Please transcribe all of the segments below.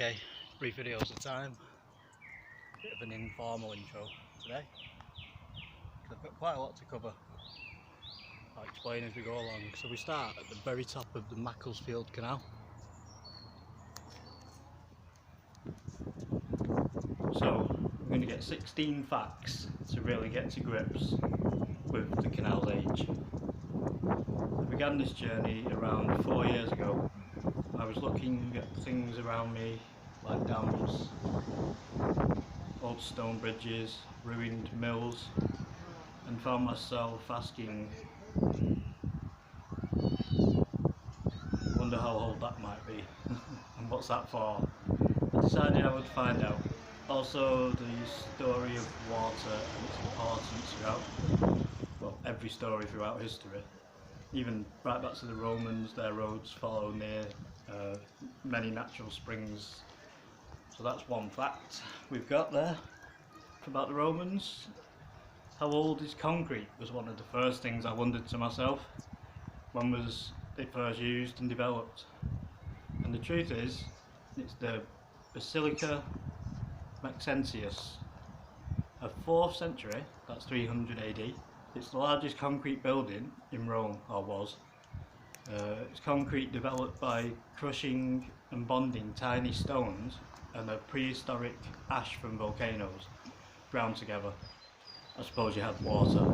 Okay, 3 videos at a time. Bit of an informal intro today. I've got quite a lot to cover. I'll explain as we go along. So we start at the very top of the Macclesfield Canal. So we're going to get 16 facts to really get to grips with the canal's age. I began this journey around 4 years ago. I was looking at things around me like dams, old stone bridges, ruined mills, and found myself asking, wonder how old that might be and what's that for. I decided I would find out. Also the story of water and its importance throughout, well, every story throughout history. Even right back to the Romans, their roads follow near many natural springs. So that's one fact we've got there about the Romans. How old is concrete was one of the first things I wondered to myself. When was it first used and developed? And the truth is, it's the Basilica Maxentius of 4th century, that's 300 AD. It's the largest concrete building in Rome, or was. It's concrete developed by crushing and bonding tiny stones and a prehistoric ash from volcanoes ground together. I suppose you had water.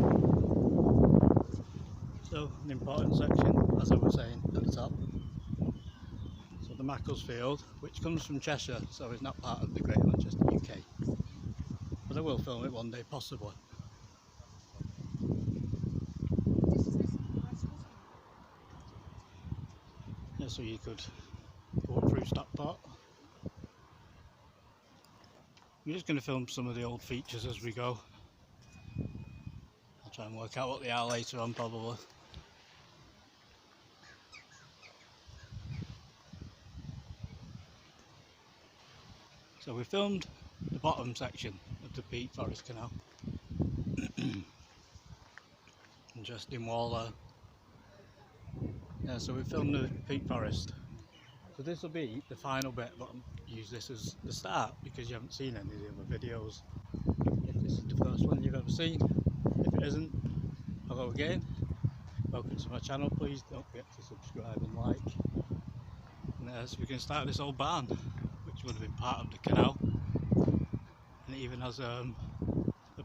So, an important section, as I was saying at the top. So the Macclesfield, which comes from Cheshire, so it's not part of the Great Manchester, UK. But I will film it one day, possibly. Yeah, so you could go up through Stockport. I'm just going to film some of the old features as we go. I'll try and work out what they are later on, probably. So we filmed the bottom section of the Peat Forest Canal. Interesting wall there. Yeah, so we filmed the Peat Forest. So this will be the final bit, but I'll use this as the start because you haven't seen any of the other videos. If this is the first one you've ever seen, if it isn't, hello again. Welcome to my channel, please don't forget to subscribe and like. And so we can start this old barn, which would have been part of the canal. And it even has a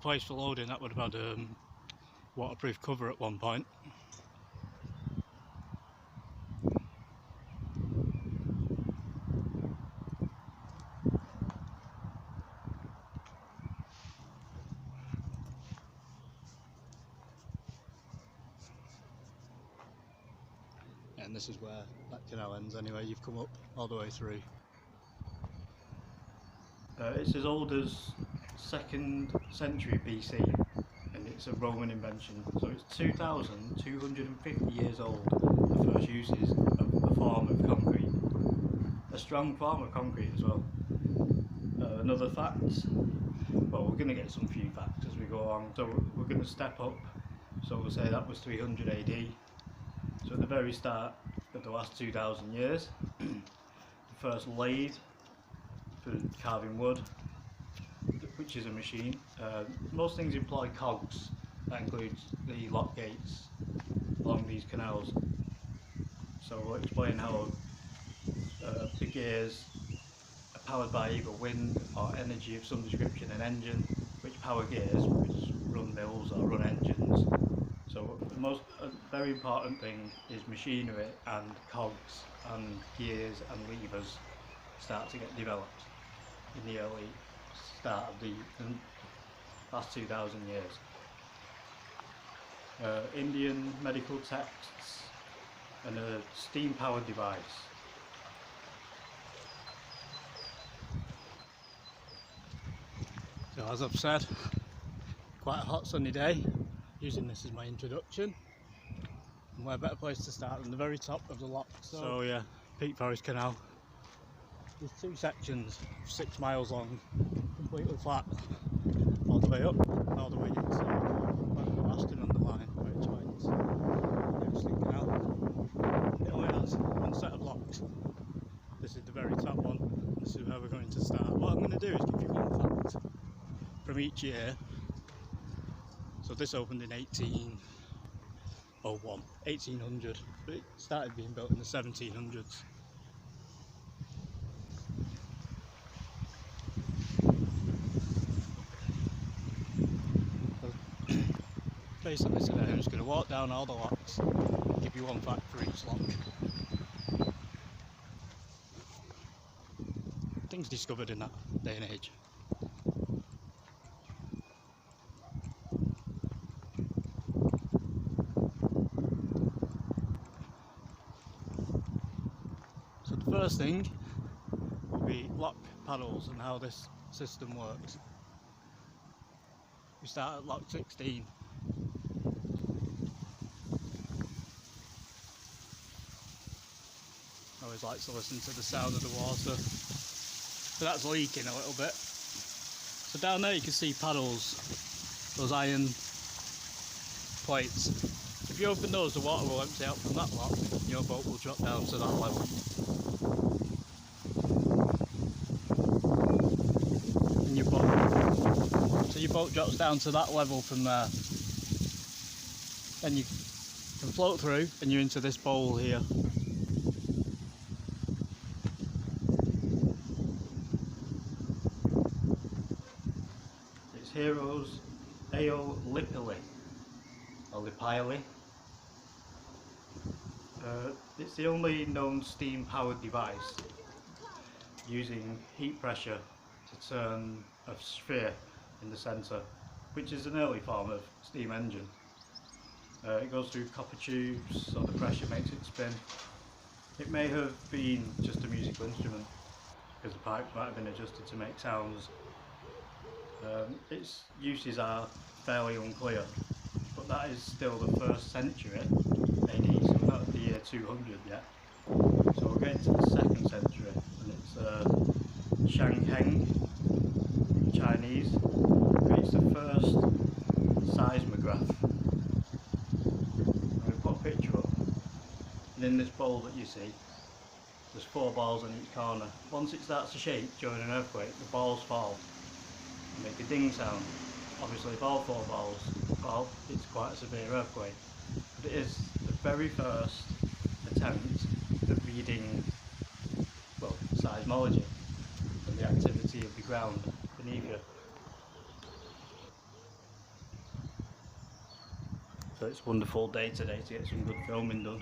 place for loading. That would have had waterproof cover at one point. And this is where that canal ends anyway. You've come up all the way through. It's as old as 2nd century BC, and it's a Roman invention. So it's 2,250 years old, the first uses of the form of concrete. A strong form of concrete as well. Another fact, well, we're going to get some few facts as we go along. So we're going to step up. So we'll say that was 300 AD. So at the very start of the last 2,000 years, the first lathe for carving wood, which is a machine. Most things employ cogs. That includes the lock gates along these canals. So we'll explain how the gears are powered by either wind or energy of some description, an engine, which power gears, which run mills or run engines. So the most very important thing is machinery and cogs and gears and levers start to get developed in the early start of the last 2,000 years. Indian medical texts and a steam powered device. So as I've said, quite a hot sunny day. Using this as my introduction, and where better place to start than the very top of the lock. So yeah, Peat Forest Canal. There's 2 sections, 6 miles long, completely flat, all the way up, all the way inside. Like the Aston on the line, where it joins the Eversley Canal. It only has one set of locks. This is the very top one. This is where we're from each year. So this opened in 1800, but it started being built in the 1700s. Basically today I'm just going to walk down all the locks, give you one fact for each lock. Things discovered in that day and age. So the first thing will be lock paddles and how this system works. We start at lock 16. I always like to listen to the sound of the water. So that's leaking a little bit. So down there you can see paddles, those iron plates. If you open those, the water will empty out from that lock and your boat will drop down to that level. And your boat drops down to that level from there. Then you can float through and you're into this bowl here. It's Hero's Aeolipili, or Lipili. It's the only known steam powered device using heat pressure to turn a sphere in the centre, which is an early form of steam engine. It goes through copper tubes, so the pressure makes it spin. It may have been just a musical instrument because the pipes might have been adjusted to make sounds. Its uses are fairly unclear, but that is still the 1st century AD, so we're not at the year 200 yet. So we'll get into the 2nd century, and it's Shangheng, Chinese, creates the first seismograph. I'm going to put a picture up, and in this bowl that you see, there's 4 balls on each corner. Once it starts to shake during an earthquake, the balls fall and make a ding sound. Obviously if all 4 balls fall, it's quite a severe earthquake. But it is the very first attempt at reading, well, seismology and the activity of the ground beneath you. So it's a wonderful day today to get some good filming done.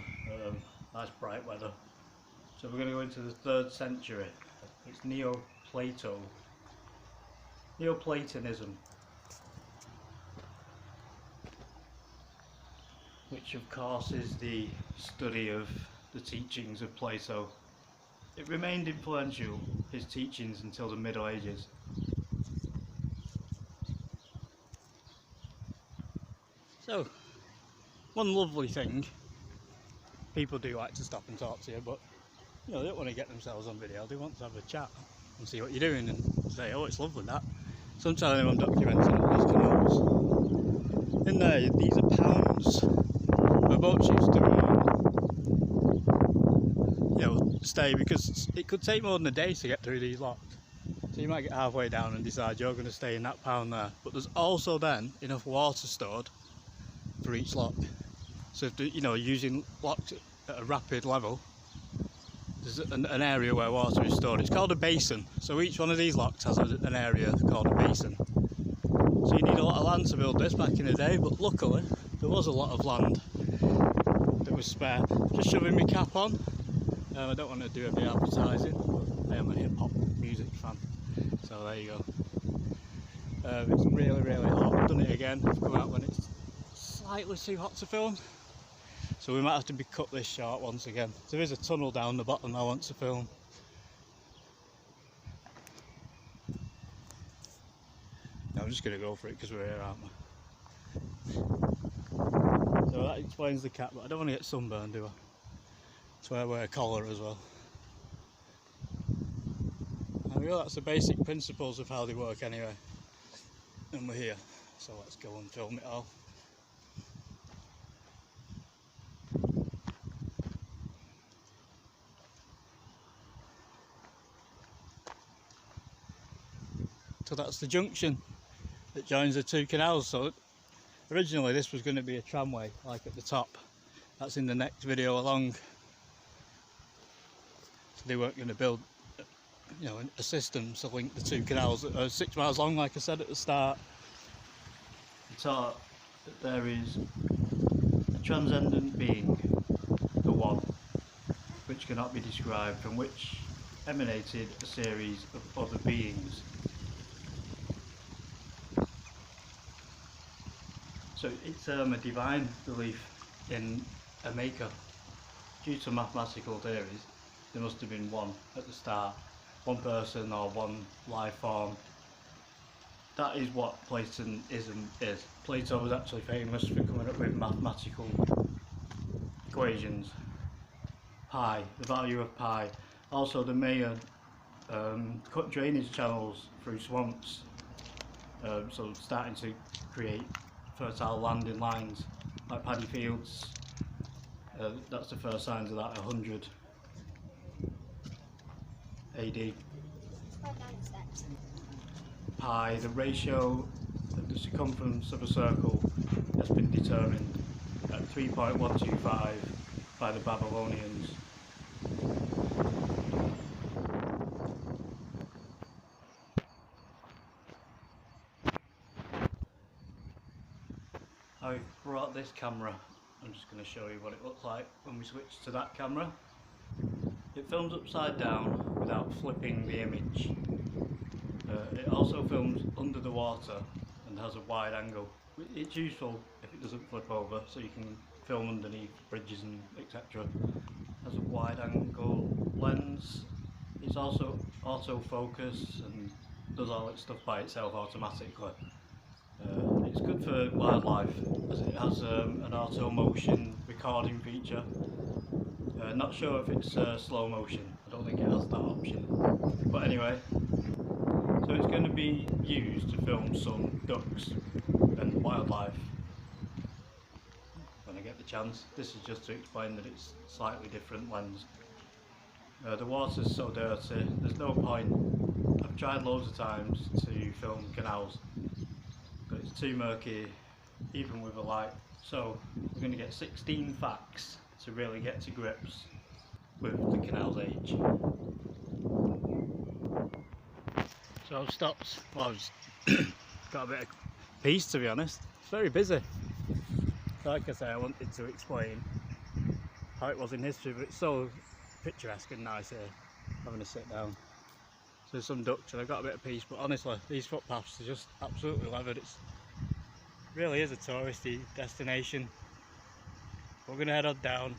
Nice bright weather. So we're going to go into the 3rd century. It's Neoplatonism, which of course is the study of the teachings of Plato. It remained influential, his teachings, until the Middle Ages. So, one lovely thing, people do like to stop and talk to you, but you know, they don't want to get themselves on video, they want to have a chat and see what you're doing and say, oh, it's lovely that. So I'm telling them I'm documenting all these canals. In there, these are pounds where boats used to stay, because it could take more than a day to get through these locks. So you might get halfway down and decide you're going to stay in that pound there. But there's also then enough water stored for each lock. So if you're using locks at a rapid level, there's an area where water is stored. It's called a basin. So each one of these locks has an area called a basin. So you need a lot of land to build this back in the day, but luckily there was a lot of land that was spare. Just shoving my cap on. I don't want to do any advertising, but I am a hip hop music fan. So there you go. It's really, really hot. I've done it again. I've come out when it's slightly too hot to film. So we might have to cut this short once again. There is a tunnel down the bottom I want to film. No, I'm just going to go for it because we're here, aren't we? So that explains the cap, but I don't want to get sunburned, do I? That's why I wear a collar as well. There we go, that's the basic principles of how they work anyway. And we're here, so let's go and film it all. So that's the junction that joins the two canals. So originally this was going to be a tramway, like at the top. That's in the next video along. So they weren't going to build, you know, a system to link the two canals that are 6 miles long, like I said at the start. He taught that there is a transcendent being, the One, which cannot be described, from which emanated a series of other beings. So it's a divine belief in a maker. Due to mathematical theories, there must have been one at the start, one person or one life form. That is what Platonism is. Plato was actually famous for coming up with mathematical equations. Pi, the value of pi. Also the mayor cut drainage channels through swamps, so starting to create fertile landing lines like paddy fields. That's the first signs of that, 100 AD. Pi, the ratio of the circumference of a circle, has been determined at 3.125 by the Babylonians. I've brought this camera. I'm just going to show you what it looks like when we switch to that camera. It films upside down without flipping the image. It also films under the water and has a wide angle. It's useful if it doesn't flip over, so you can film underneath bridges and etc. It has a wide angle lens. It's also autofocus and does all its stuff by itself automatically. It's good for wildlife as it has an auto motion recording feature. Not sure if it's slow motion, I don't think it has that option. But anyway, so it's going to be used to film some ducks and wildlife when I get the chance. This is just to explain that it's slightly different lens. The water's so dirty, there's no point. I've tried loads of times to film canals, but it's too murky even with a light. So we're going to get 16 facts to really get to grips with the canal's age. So I've stopped, well, I've just got a bit of peace, to be honest. It's very busy. Like I say, I wanted to explain how it was in history, but it's so picturesque and nice here, having a sit down. So there's some ducks and I've got a bit of peace, but honestly, these footpaths are just absolutely leathered. It really is a touristy destination. We're going to head on down.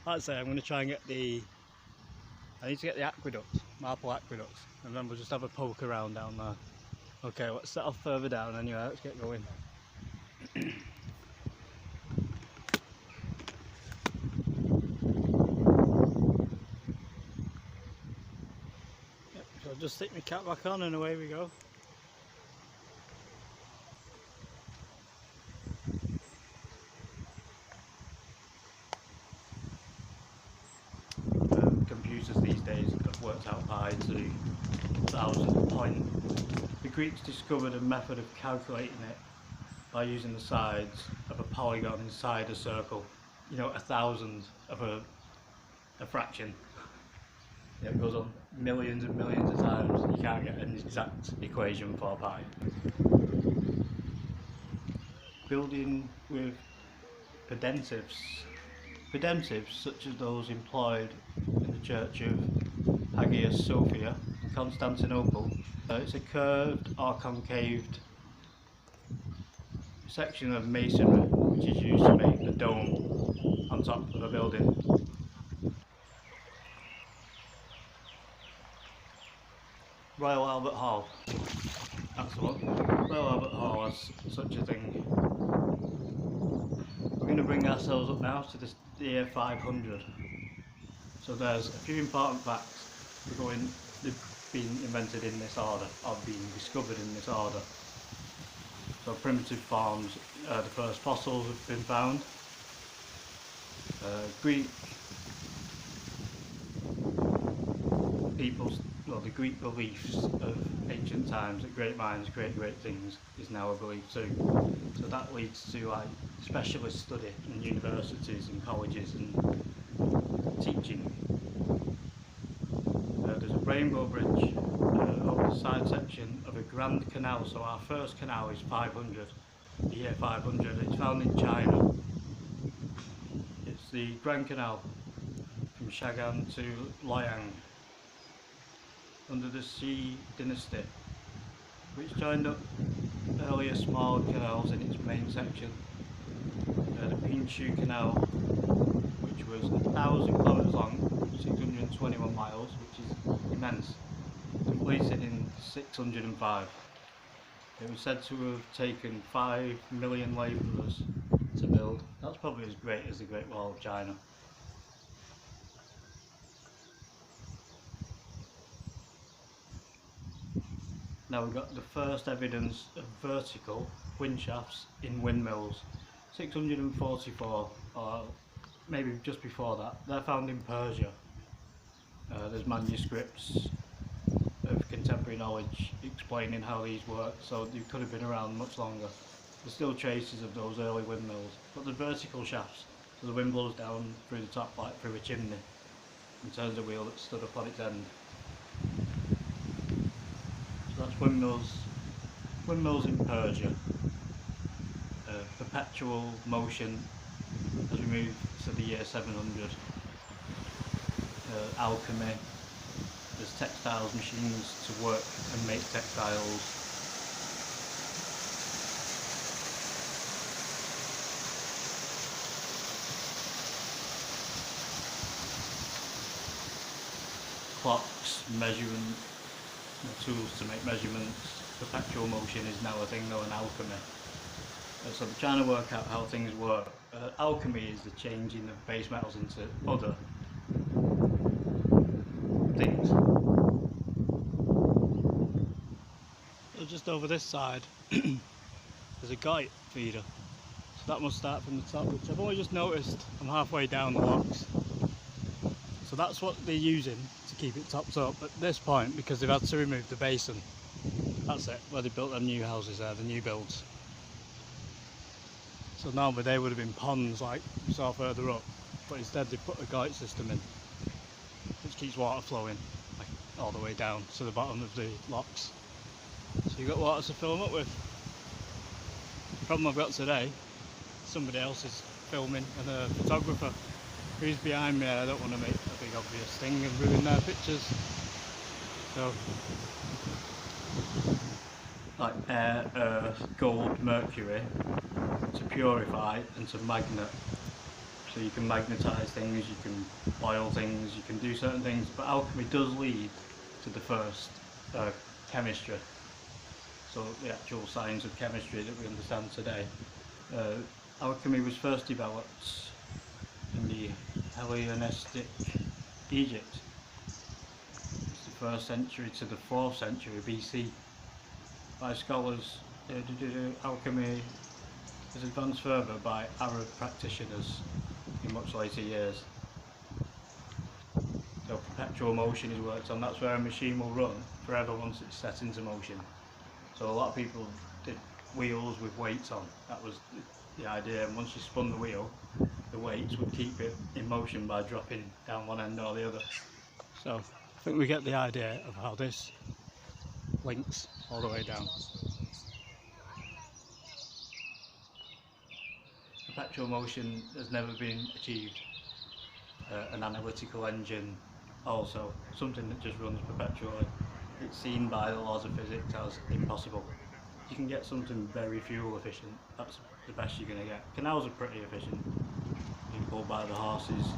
Like I say, I'm going to try and get I need to get the aqueduct, Marple Aqueduct, and then we'll just have a poke around down there. Okay, let's set off further down anyway, let's get going. Yep, so I'll just stick my cap back on and away we go. Computers these days have worked out pi to 1,000 point. The Greeks discovered a method of calculating it by using the sides of a polygon inside a circle. You know, 1,000 of a fraction. It goes on millions and millions of times. You can't get an exact equation for pi. Building with pedentives such as those employed in the Church of Hagia Sophia in Constantinople. It's a curved or concaved section of masonry which is used to make the dome on top of a building. Royal Albert Hall, that's the one. Royal Albert Hall has such a thing. We're going to bring ourselves up now to the year 500. So there's a few important facts. They've been invented in this order, or been discovered in this order. So primitive forms, the first fossils have been found. the Greek beliefs of ancient times that great minds create great things is now a belief too. So that leads to like specialist study in universities and colleges and teaching. There's a rainbow bridge over the side section of a Grand Canal. So our first canal is 500, the year 500. It's found in China. It's the Grand Canal from Shagan to Luoyang under the Xi dynasty, which joined up earlier small canals in its main section. The Pinshu Canal, which was 1,000 kilometres long, 621 miles, which is immense, completed in 605. It was said to have taken 5 million labourers to build. That's probably as great as the Great Wall of China. Now we've got the first evidence of vertical wind shafts in windmills. 644, or maybe just before that. They're found in Persia. There's manuscripts of contemporary knowledge explaining how these work, so they could have been around much longer. There's still traces of those early windmills, but the vertical shafts, so the wind blows down through the top like through a chimney and turns a wheel that stood up on its end. So that's windmills in Persia. Perpetual motion as we move to the year 700. Alchemy. There's textiles machines to work and make textiles. Clocks, measurement, tools to make measurements. Perpetual motion is now a thing though in alchemy. So they're trying to work out how things work. Alchemy is the changing of base metals into other things. So just over this side there's a guyt feeder. So that must start from the top, which I've only just noticed. I'm halfway down the locks. So that's what they're using to keep it topped up at this point, because they've had to remove the basin. That's it, where they built them new houses there, the new builds. So normally they would have been ponds like you saw further up, but instead they put a guyt system in, which keeps water flowing like all the way down to the bottom of the locks. So you've got water to fill them up with. The problem I've got today, somebody else is filming and a photographer who's behind me. I don't want to make a big obvious thing and ruin their pictures. So, like air, earth, gold, mercury, to purify and to magnet. So you can magnetise things, you can boil things, you can do certain things, but alchemy does lead to the first chemistry. So the actual science of chemistry that we understand today. Alchemy was first developed in the Hellenistic Egypt. It's the 1st century to the 4th century BC. By scholars, alchemy was advanced further by Arab practitioners in much later years. So perpetual motion is worked on. That's where a machine will run forever once it's set into motion. So a lot of people did wheels with weights on. That was the idea, and once you spun the wheel, the weights would keep it in motion by dropping down one end or the other. So I think we get the idea of how this links all the way down. Perpetual motion has never been achieved. An analytical engine also, something that just runs perpetually. It's seen by the laws of physics as impossible. You can get something very fuel efficient, that's the best you're going to get. Canals are pretty efficient, you pull by the horses.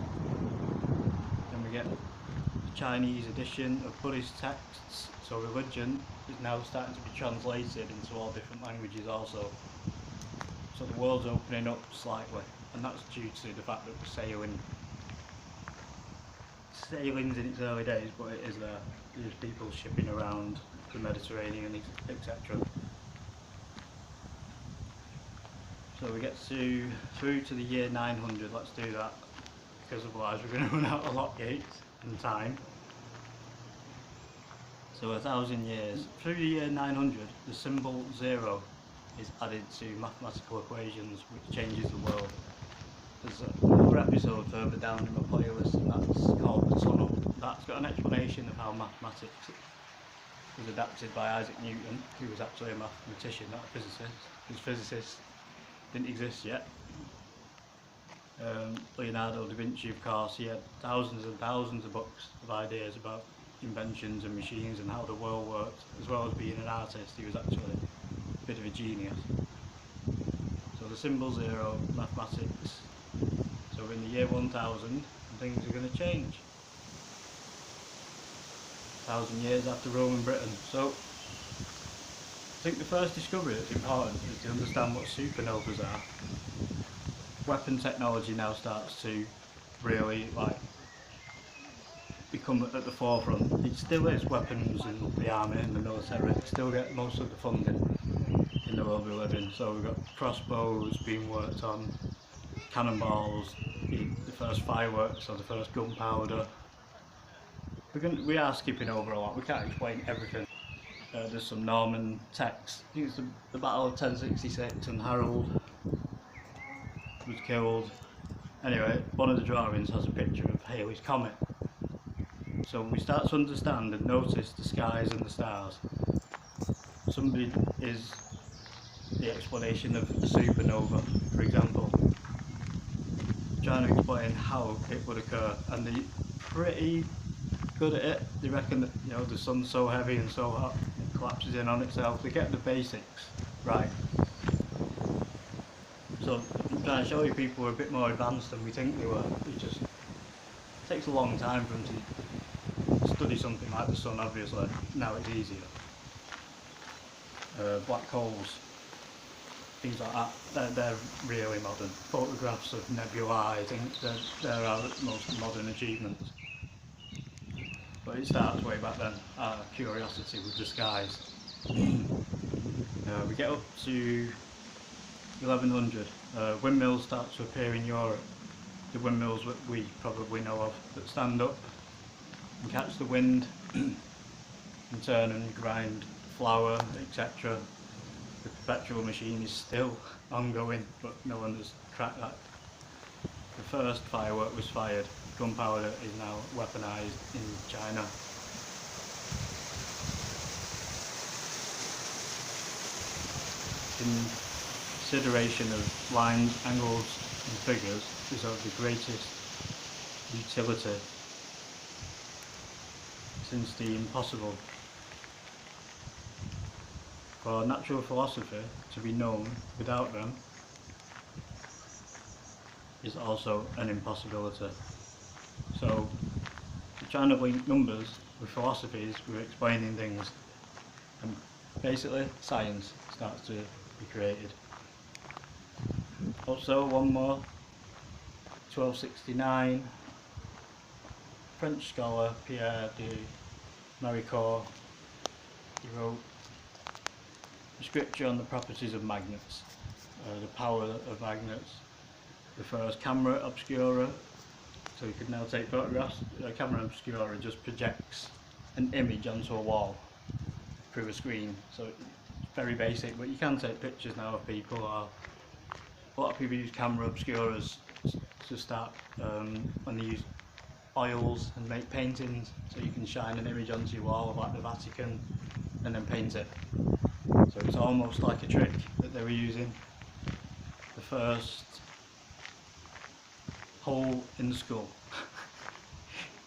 Then we get the Chinese edition of Buddhist texts, so religion is now starting to be translated into all different languages also. So the world's opening up slightly, and that's due to the fact that sailing's in its early days, but it is there. There's people shipping around the Mediterranean, etc. So we get through to the year 900. Let's do that, because otherwise we're going to run out of lock gates and time. So 1,000 years. Through the year 900, the symbol 0 is added to mathematical equations which changes the world. There's another episode further down in my playlist, and that's called The Tunnel. That's got an explanation of how mathematics was adapted by Isaac Newton, who was actually a mathematician, not a physicist, because physicists didn't exist yet. Leonardo da Vinci, of course, he had thousands and thousands of books of ideas about inventions and machines and how the world worked. As well as being an artist, he was actually a bit of a genius. So the symbol 0, mathematics. So in the year 1000, things are going to change. 1,000 years after Roman Britain. So I think the first discovery that's important is to understand what supernovas are. Weapon technology now starts to really become at the forefront. It still is weapons and the army and the military still get most of the funding in the world we live in. So we've got crossbows being worked on, cannonballs, the first fireworks or the first gunpowder. We are skipping over a lot, we can't explain everything. There's some Norman texts. I think it's the Battle of 1066 and Harold was killed. Anyway, one of the drawings has a picture of Halley's Comet. So we start to understand and notice the skies and the stars. Somebody is the explanation of a supernova, for example, trying to explain how it would occur, and they're pretty good at it. They reckon that the sun's so heavy and so hot it collapses in on itself. They get the basics right. So I'm trying to show you people who are a bit more advanced than we think they were. It just takes a long time for them to study something like the sun, obviously. Now it's easier. Black holes, things like that, they're really modern. Photographs of nebulae, I think they're our most modern achievements. But it starts way back then, our curiosity with the skies. We get up to 1100, windmills start to appear in Europe. The windmills that we probably know of that stand up and catch the wind and turn and grind flour, etc. The perpetual machine is still ongoing, but no one has cracked that. The first firework was fired. Gunpowder is now weaponized in China. Consideration of lines, angles and figures is of the greatest utility, since the impossible for natural philosophy to be known without them is also an impossibility. So trying to link numbers with philosophies, we're explaining things, and basically science starts to be created. Also, one more, 1269, French scholar Pierre de Maricourt, he wrote a scripture on the properties of magnets, the power of magnets. The first camera obscura, so you can now take photographs. A camera obscura just projects an image onto a wall through a screen, so it's very basic, but you can take pictures now of people. Or a lot of people use camera obscuras to start when they use oils and make paintings, so you can shine an image onto your wall of like the Vatican and then paint it. So it's almost like a trick that they were using. The first hole in the skull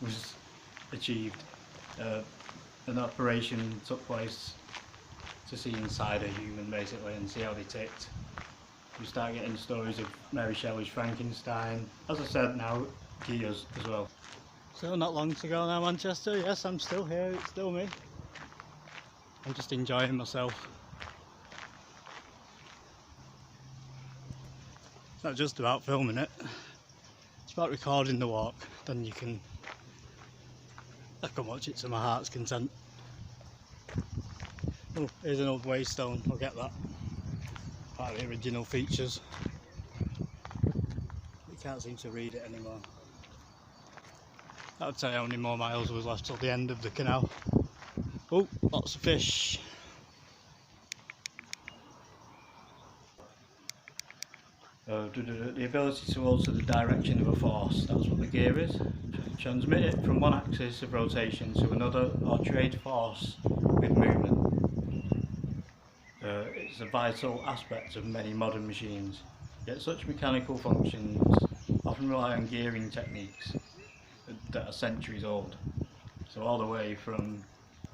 was achieved. An operation took place to see inside a human basically and see how they ticked. We start getting stories of Mary Shelley's Frankenstein. As I said, now gears as well. So not long to go now, Manchester. Yes, I'm still here, it's still me. I'm just enjoying myself. It's not just about filming it, it's about recording the walk. Then I can watch it to my heart's content. Oh, here's an old waystone, I'll get that. Part of the original features. You can't seem to read it anymore. That would tell you how many more miles was left till the end of the canal. Oh, lots of fish. The ability to alter the direction of a force, that's what the gear is. Transmit it from one axis of rotation to another or trade force with movement. It's a vital aspect of many modern machines, yet such mechanical functions often rely on gearing techniques that are centuries old. So all the way from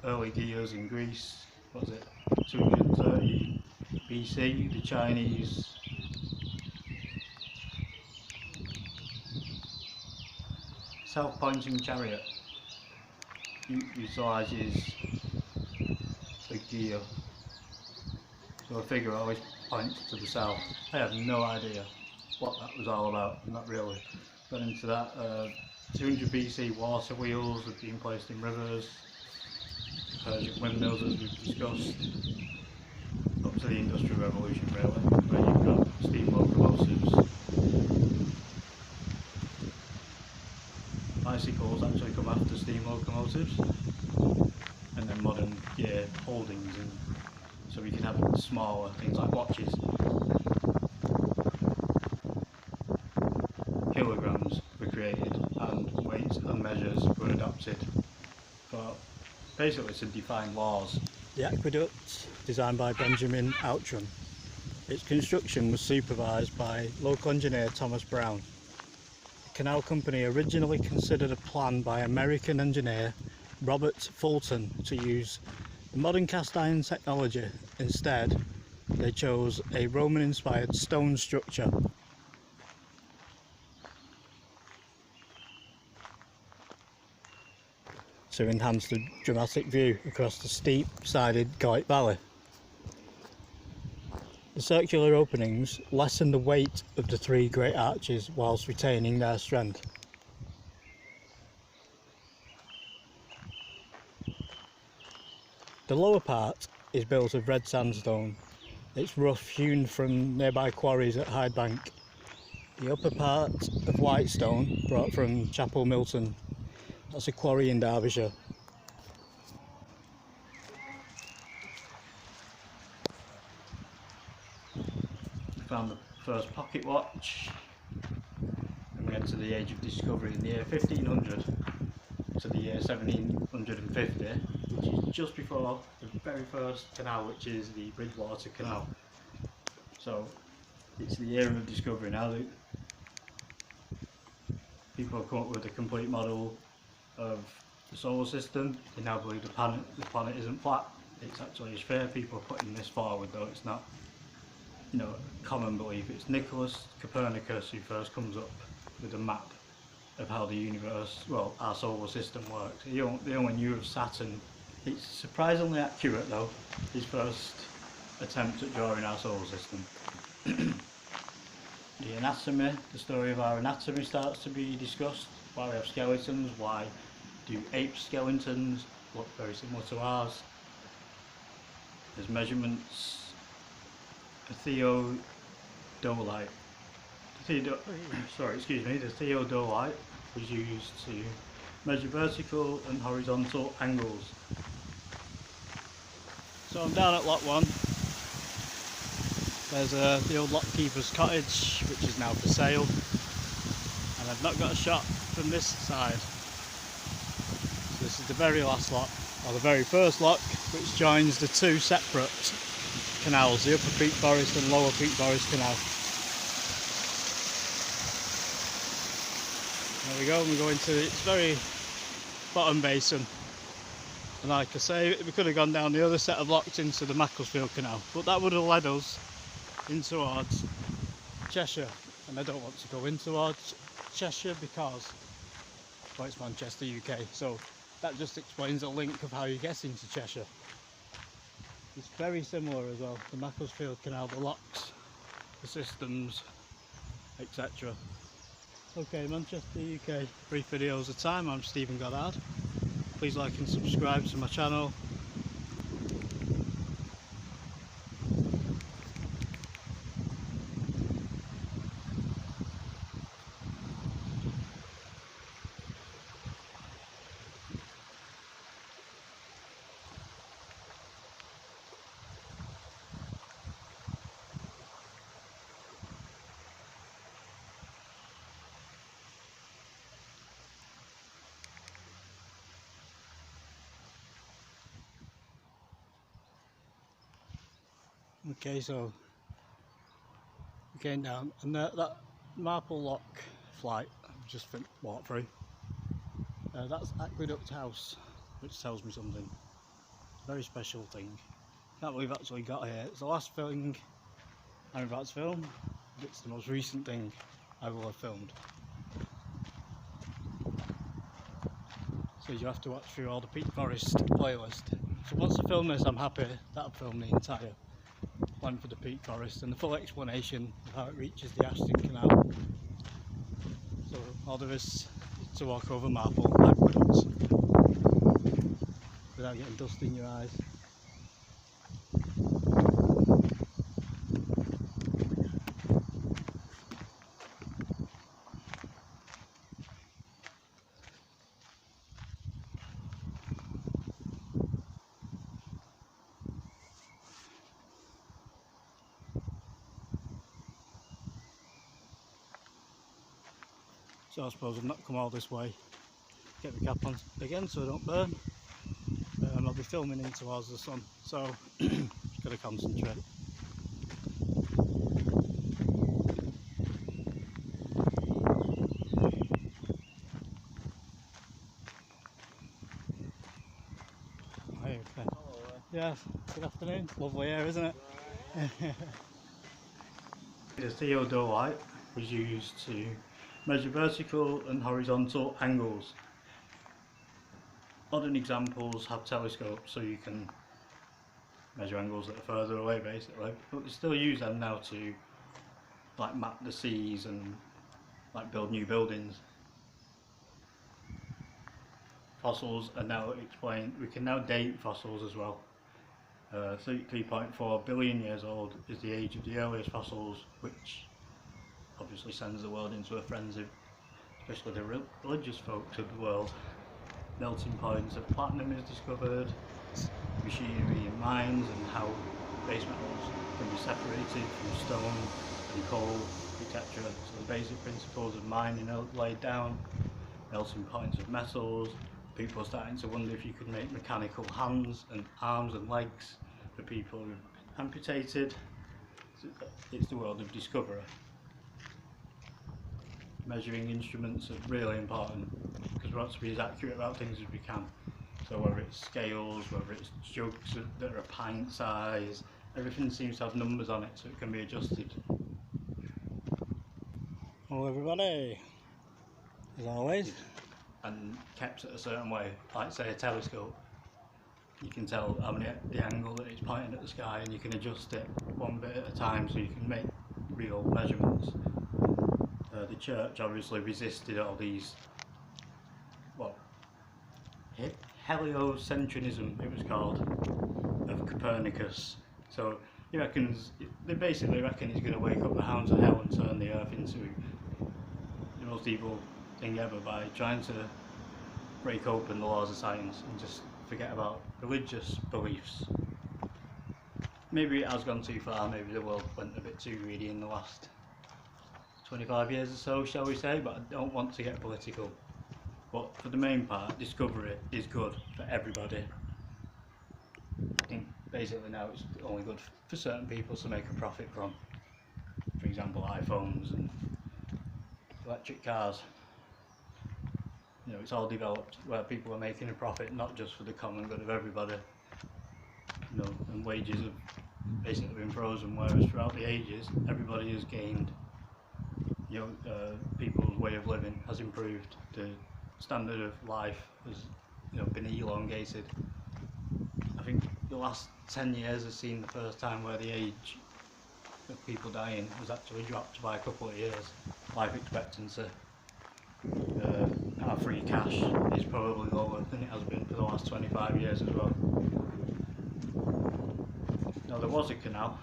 early gears in Greece, what was it, 230 BC, the Chinese self-pointing chariot utilises the gear. So a figure always points to the south. I have no idea what that was all about. I'm not really got into that. 200 BC water wheels have been placed in rivers, Persian windmills as we've discussed, up to the Industrial Revolution really, where you've got steam locomotives. Bicycles actually come after steam locomotives, and then modern gear holdings, and so we can have smaller things like watches. Kilograms were created and weights and measures were adopted for basically to define laws. The Aqueduct, designed by Benjamin Outram. Its construction was supervised by local engineer Thomas Brown. The Canal Company originally considered a plan by American engineer Robert Fulton to use modern cast iron technology. Instead, they chose a Roman-inspired stone structure. To enhance the dramatic view across the steep-sided Coit Valley. The circular openings lessen the weight of the three great arches whilst retaining their strength. The lower part is built of red sandstone. It's rough hewn from nearby quarries at Hyde Bank. The upper part of white stone brought from Chapel Milton. That's a quarry in Derbyshire. We found the first pocket watch, and we enter the age of discovery in the year 1500 to the year 1750, which is just before the very first canal, which is the Bridgewater Canal. So it's the era of discovery now. People have come up with a complete model of the solar system. They now believe the planet isn't flat, it's actually a sphere. People are putting this forward, though it's not, common belief. It's Nicholas Copernicus who first comes up with a map of how the universe, well, our solar system works. They only knew of Saturn. It's surprisingly accurate though, his first attempt at drawing our solar system. The anatomy, the story of our anatomy starts to be discussed. Why we have skeletons, why do ape skeletons look very similar to ours. There's measurements. The theodolite. The theodolite was used to measure vertical and horizontal angles. So I'm down at Lock 1. There's the old lockkeeper's cottage, which is now for sale, and I've not got a shot from this side. So this is the very last lock, or the very first lock, which joins the two separate canals, the Upper Peak Forest and Lower Peak Forest Canal. There we go, and we go into its very bottom basin. And like I say, we could have gone down the other set of locks into the Macclesfield Canal, but that would have led us in towards Cheshire, and I don't want to go in towards Cheshire because, well, it's Manchester, UK, so that just explains the link of how you get into Cheshire. It's very similar as well, the Macclesfield Canal, the locks, the systems, etc. Okay, Manchester, UK, 3 videos a time. I'm Stephen Goddard. Please like and subscribe to my channel. Okay, so we're going down, and that Marple LockFlight I've just walked through. That's Aqueduct House, which tells me something. Very special thing. Can't believe I've actually got here. It's the last thing I'm about to film. It's the most recent thing I will have filmed. So you have to watch through all the Peak Forest playlist. So once I film this, I'm happy that I've filmed the entire length of the Peak Forest and the full explanation of how it reaches the Canal. So all there is to walk over Marple Aqueduct without getting dust in your eyes. So I suppose I've not come all this way. Get the cap on again so I don't burn. I'll be filming in towards the sun, so just got to concentrate. Okay. Yeah, good afternoon. Lovely air, isn't it? The theodolite was used to measure vertical and horizontal angles. Modern examples have telescopes so you can measure angles that are further away basically, but they still use them now to like map the seas and like build new buildings. Fossils are now explained, we can now date fossils as well. 3.4 billion years old is the age of the earliest fossils, which obviously sends the world into a frenzy, especially the religious folks of the world. Melting points of platinum is discovered, machinery in mines and how base metals can be separated from stone and coal, etc. So the basic principles of mining are laid down, melting points of metals. People are starting to wonder if you could make mechanical hands and arms and legs for people who are amputated. It's the world of discovery. Measuring instruments are really important because we want to be as accurate about things as we can. So whether it's scales, whether it's jugs that are a pint size, everything seems to have numbers on it so it can be adjusted. Hello everybody, as always. And kept it a certain way, like say a telescope. You can tell the angle that it's pointing at the sky, and you can adjust it one bit at a time so you can make real measurements. The church obviously resisted all these, well, heliocentrism it was called, of Copernicus. So they basically reckon he's going to wake up the hounds of hell and turn the earth into the most evil thing ever by trying to break open the laws of science and just forget about religious beliefs. Maybe it has gone too far, maybe the world went a bit too greedy in the last 25 years or so, shall we say, but I don't want to get political. But for the main part, discovery is good for everybody. I think basically now it's only good for certain people to make a profit from. For example, iPhones and electric cars. You know, it's all developed where people are making a profit, not just for the common good of everybody. You know, and wages have basically been frozen, whereas throughout the ages, everybody has gained. You know, people's way of living has improved. The standard of life has, you know, been elongated. I think the last 10 years has seen the first time where the age of people dying has actually dropped by a couple of years. Life expectancy. Our free cash is probably lower than it has been for the last 25 years as well. Now there was a canal.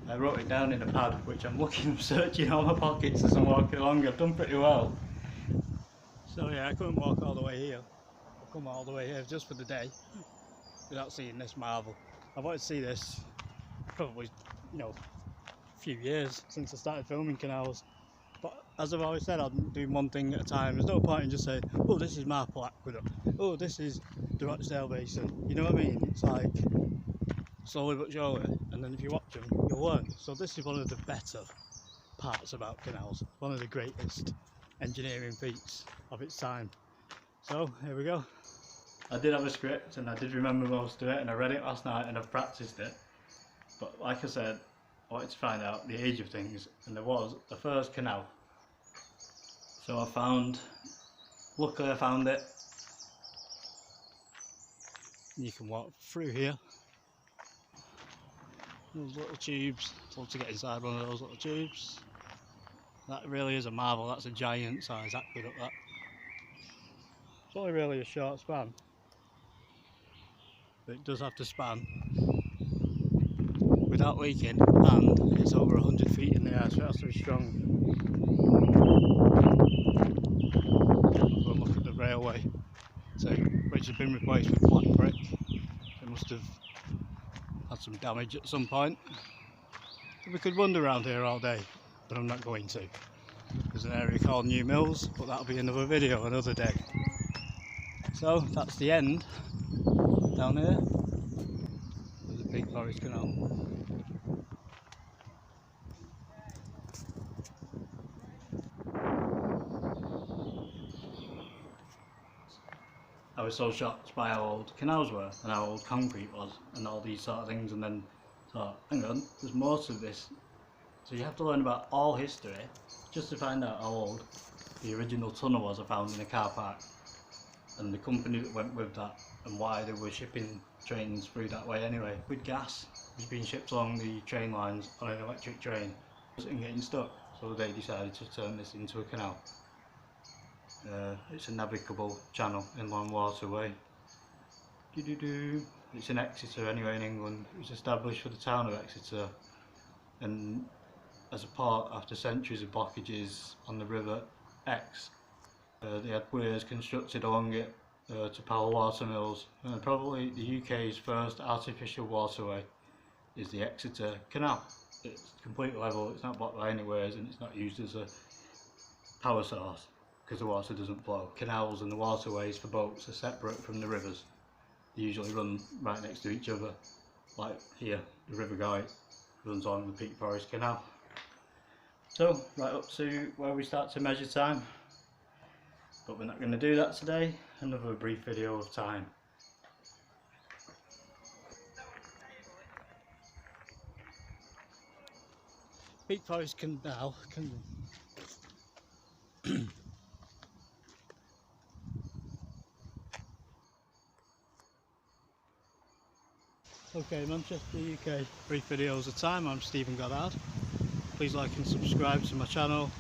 I wrote it down in a pad, which I'm searching all my pockets as I'm walking along. I've done pretty well. So yeah, I couldn't walk all the way here. I've come all the way here just for the day without seeing this marvel. I've wanted to see this probably, you know, a few years since I started filming canals. But as I've always said, I'm doing one thing at a time. There's no point in just saying, oh, this is Marple Aqueduct, oh, this is the Rochdale Basin. You know what I mean? It's like, slowly but surely, and then if you watch them you'll learn. So this is one of the better parts about canals, one of the greatest engineering feats of its time. So here we go. I did have a script and I did remember most of it, and I read it last night and I've practiced it, but like I said, I wanted to find out the age of things, and there was the first canal. So luckily I found it. You can walk through here. Those little tubes, I'd love to get inside one of those little tubes. That really is a marvel, that's a giant size aqueduct that. It's only really a short span, but it does have to span without leaking, and it's over 100 feet in the air, so it has to be strong. Have a look at the railway, which has been replaced with black brick. It must have had some damage at some point. We could wander around here all day, but I'm not going to. There's an area called New Mills, but that'll be another video another day. So that's the end down here of the Peak Forest Canal. I was so shocked by how old canals were and how old concrete was and all these sort of things, and then thought, hang on, there's more to this. So you have to learn about all history just to find out how old the original tunnel was I found in a car park, and the company that went with that, and why they were shipping trains through that way anyway. With gas, it was being shipped along the train lines on an electric train and getting stuck, so they decided to turn this into a canal. It's a navigable channel, inland waterway. It's in Exeter anyway, in England. It was established for the town of Exeter, and as a port after centuries of blockages on the river Exe. They had weirs constructed along it to power water mills, and probably the UK's first artificial waterway is the Exeter Canal. It's completely level, it's not blocked by any weirs, and it's not used as a power source because the water doesn't flow. Canals and the waterways for boats are separate from the rivers. They usually run right next to each other, like here, the River Guy runs along the Peak Forest Canal. So, right up to where we start to measure time, but we're not going to do that today. Another brief video of time. Peak Forest Canal can Okay, Manchester, UK, brief videos of time. I'm Stephen Goddard. Please like and subscribe to my channel.